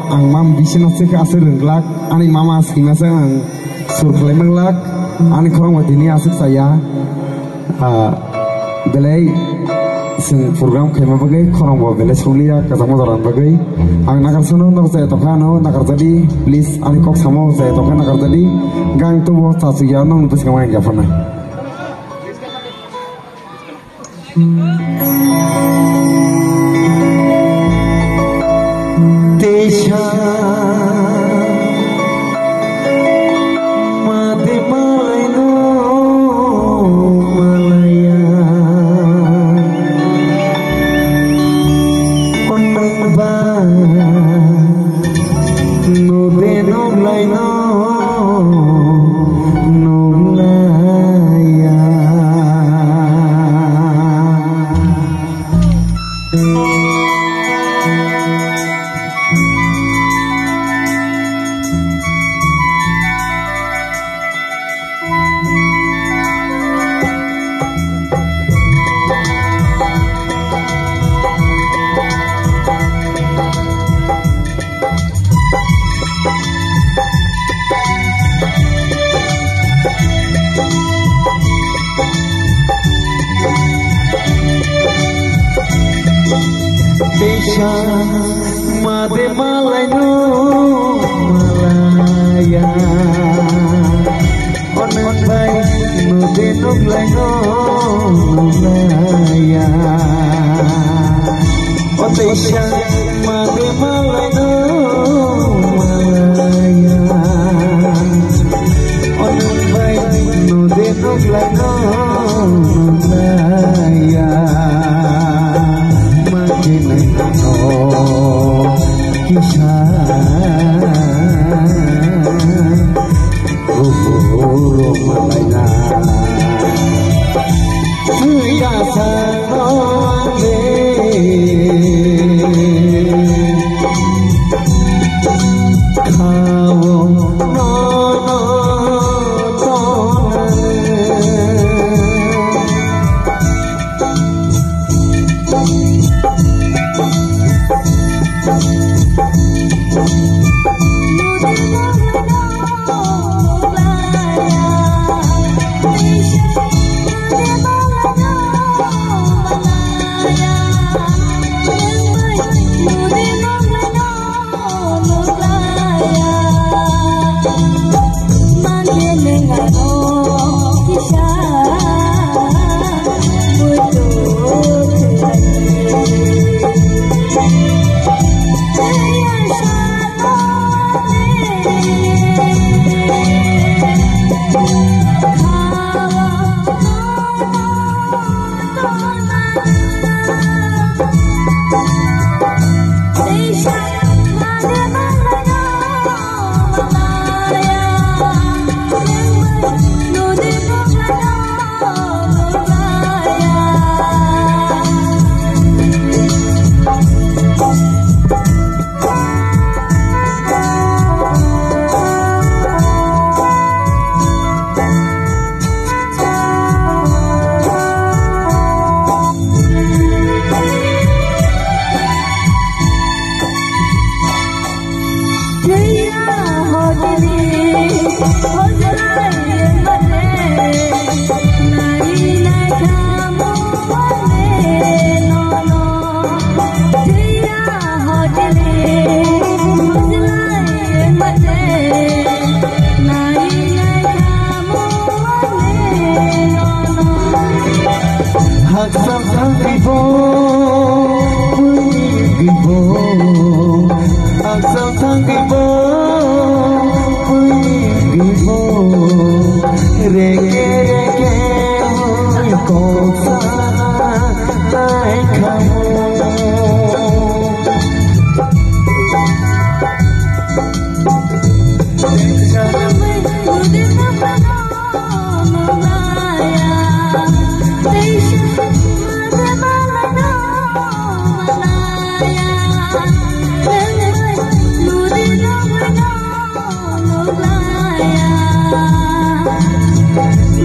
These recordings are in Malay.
ang mam bisina sik asir renglak ani mama singasa ang surklem renglak ani khong wadini asik saya belai sing program khema bagai khorong bo belai sulia kasamo doran bagai ang nakar sono nok saya tokano nakar tadi please ani kok samo saya tokan nakar tadi gang tu bo sasuya nong lupis kamain gafana Desha mati malaino malaya onang ba no de no laino no laya Desha mati malaino malaya onang bai no de no laino malaya o desha mati malaino malaya onang bai no de no laino malaya Guru malaya Suya sanole Kawo no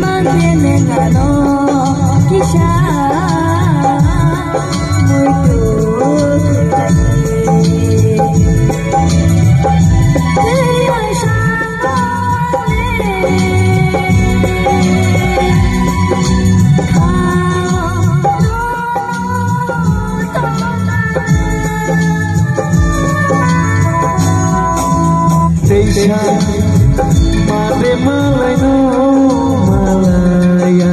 Mantiene Mare malay no malaya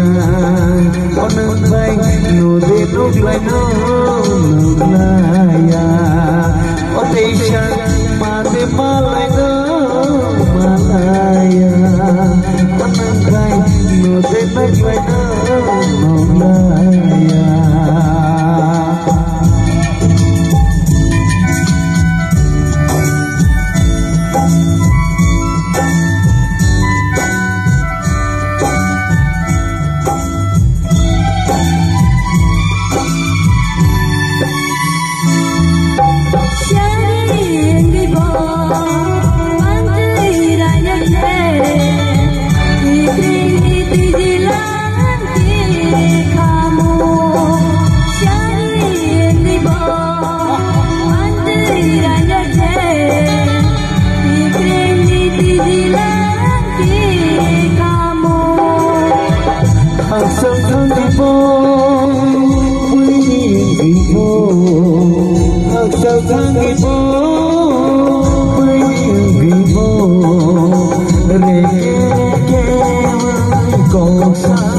onang bay no de nuk lay no nulaya oteisha mare malay no malaya onang bay no de nuk lay no nulaya Hãy subscribe cho kênh Ghiền Mì Gõ để không bỏ lỡ